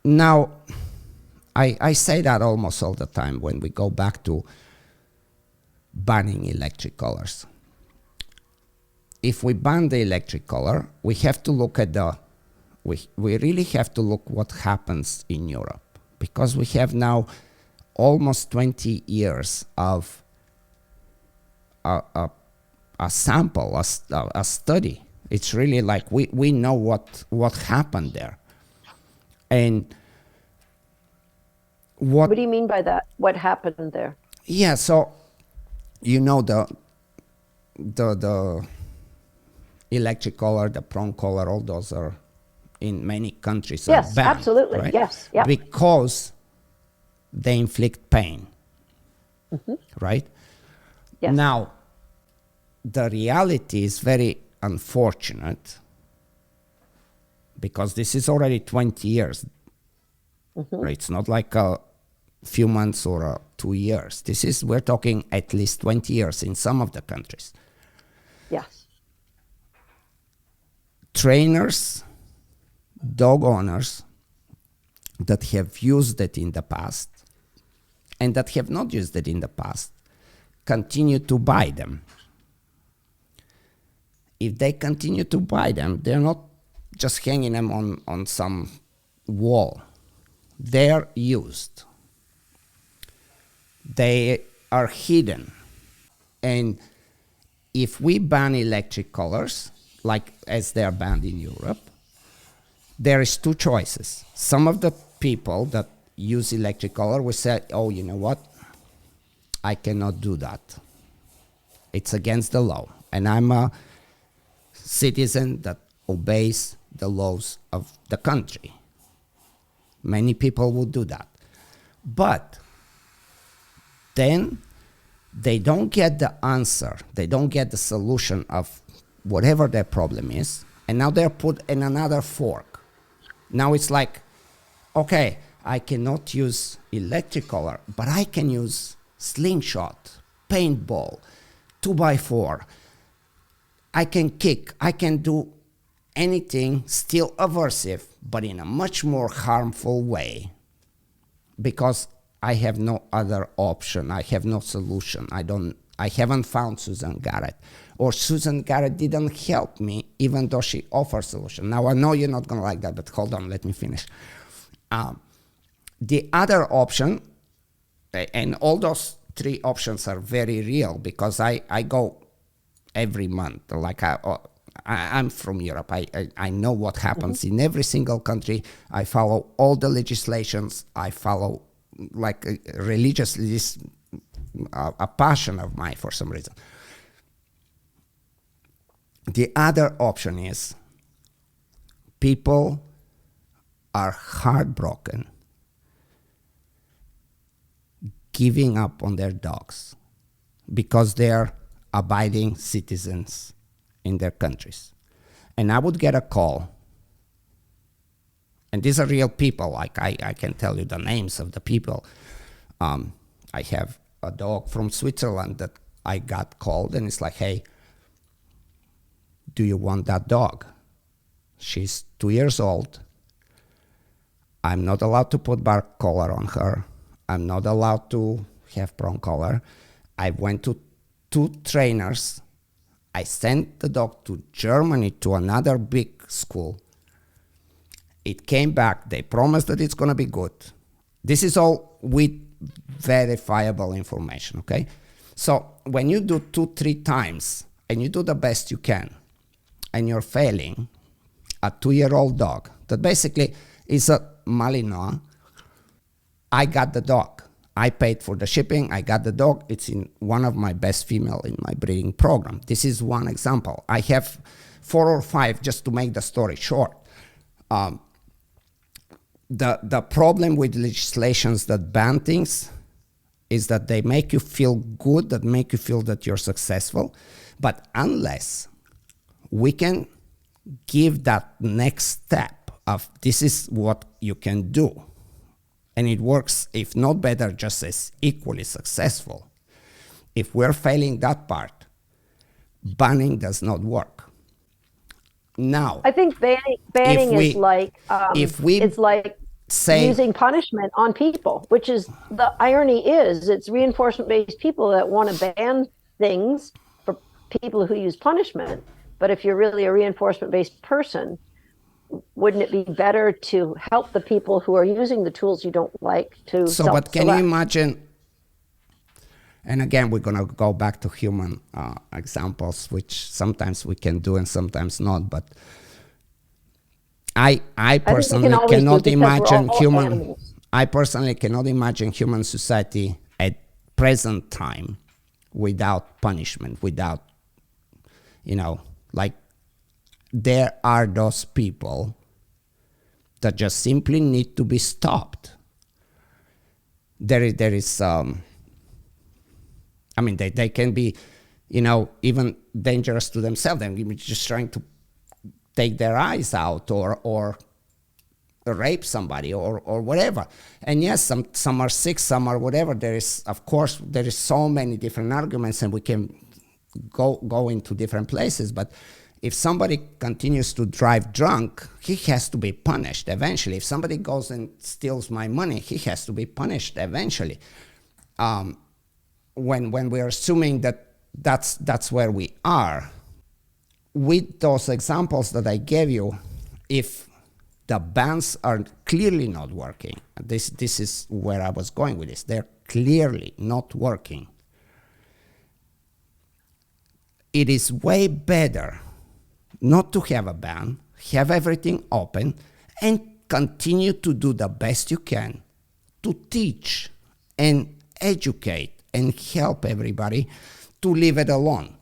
Now, I say that almost all the time when we go back to banning electric colors. If we ban the electric color, we have to look at we really have to look what happens in Europe, because we have now almost 20 years of a sample, a study. It's really like we know what happened there. And what do you mean by that? What happened there? Yeah, so the electric color, the prong color, all those are in many countries are yes, banned, absolutely, right? yes, yeah. Because they inflict pain, right? Yes. Now, the reality is very unfortunate because this is already 20 years. Right? It's not like a few months or 2 years. We're talking at least 20 years in some of the countries. Yes. Trainers, dog owners that have used it in the past and that have not used it in the past continue to buy them. If they continue to buy them, they're not just hanging them on some wall. They're used. They are hidden. And if we ban electric colors, like as they are banned in Europe, there is two choices. Some of the people that use electric color will say, oh, you know what? I cannot do that. It's against the law. And I'm a citizen that obeys the laws of the country. Many people will do that. But then they don't get the answer. They don't get the solution of whatever their problem is. And now they're put in another fork. Now it's like, okay, I cannot use electric color, but I can use slingshot, paintball, 2x4. I can kick. I can do anything still aversive, but in a much more harmful way, because I have no other option. I have no solution. I haven't found Susan Garrett, or Susan Garrett didn't help me, even though she offers solution. Now I know you're not going to like that, but hold on, let me finish. The other option, and all those three options are very real, because I go every month. Like I'm from Europe. I know what happens in every single country. I follow all the legislations. I follow like religiously, this a passion of mine for some reason. The other option is people are heartbroken, giving up on their dogs because they're abiding citizens in their countries. And I would get a call, and these are real people, like I can tell you the names of the people. I have a dog from Switzerland that I got called, and it's like, hey, do you want that dog? She's 2 years old. I'm not allowed to put bark collar on her. I'm not allowed to have prong collar. I went to 2 trainers. I sent the dog to Germany to another big school. It came back. They promised that it's going to be good. This is all with verifiable information, okay? So when you do 2-3 times and you do the best you can and you're failing, a 2-year-old dog that basically is a Malinois, I got the dog. I paid for the shipping. I got the dog. It's in one of my best female in my breeding program. This is one example. I have 4 or 5 just to make the story short. The problem with legislations that ban things is that they make you feel good, that make you feel that you're successful. But unless we can give that next step of this is what you can do, and it works, if not better, just as equally successful. If we're failing that part, banning does not work. Now, I think banning is like it's like say using punishment on people, which is the irony is it's reinforcement-based people that want to ban things for people who use punishment. But if you're really a reinforcement-based person, wouldn't it be better to help the people who are using the tools you don't like to so but can you imagine, and again we're going to go back to human examples, which sometimes we can do and sometimes not, but I personally cannot imagine human society at present time without punishment, without, like, there are those people that just simply need to be stopped. There is they can be, even dangerous to themselves. They're just trying to take their eyes out or rape somebody or whatever. And yes, some are sick, some are whatever. There is so many different arguments, and we can go into different places. But if somebody continues to drive drunk, he has to be punished eventually. If somebody goes and steals my money, he has to be punished eventually. When we're assuming that's where we are, with those examples that I gave you, if the bans are clearly not working, this is where I was going with this, they're clearly not working, it is way better not to have a ban, have everything open, and continue to do the best you can to teach and educate and help everybody to leave it alone.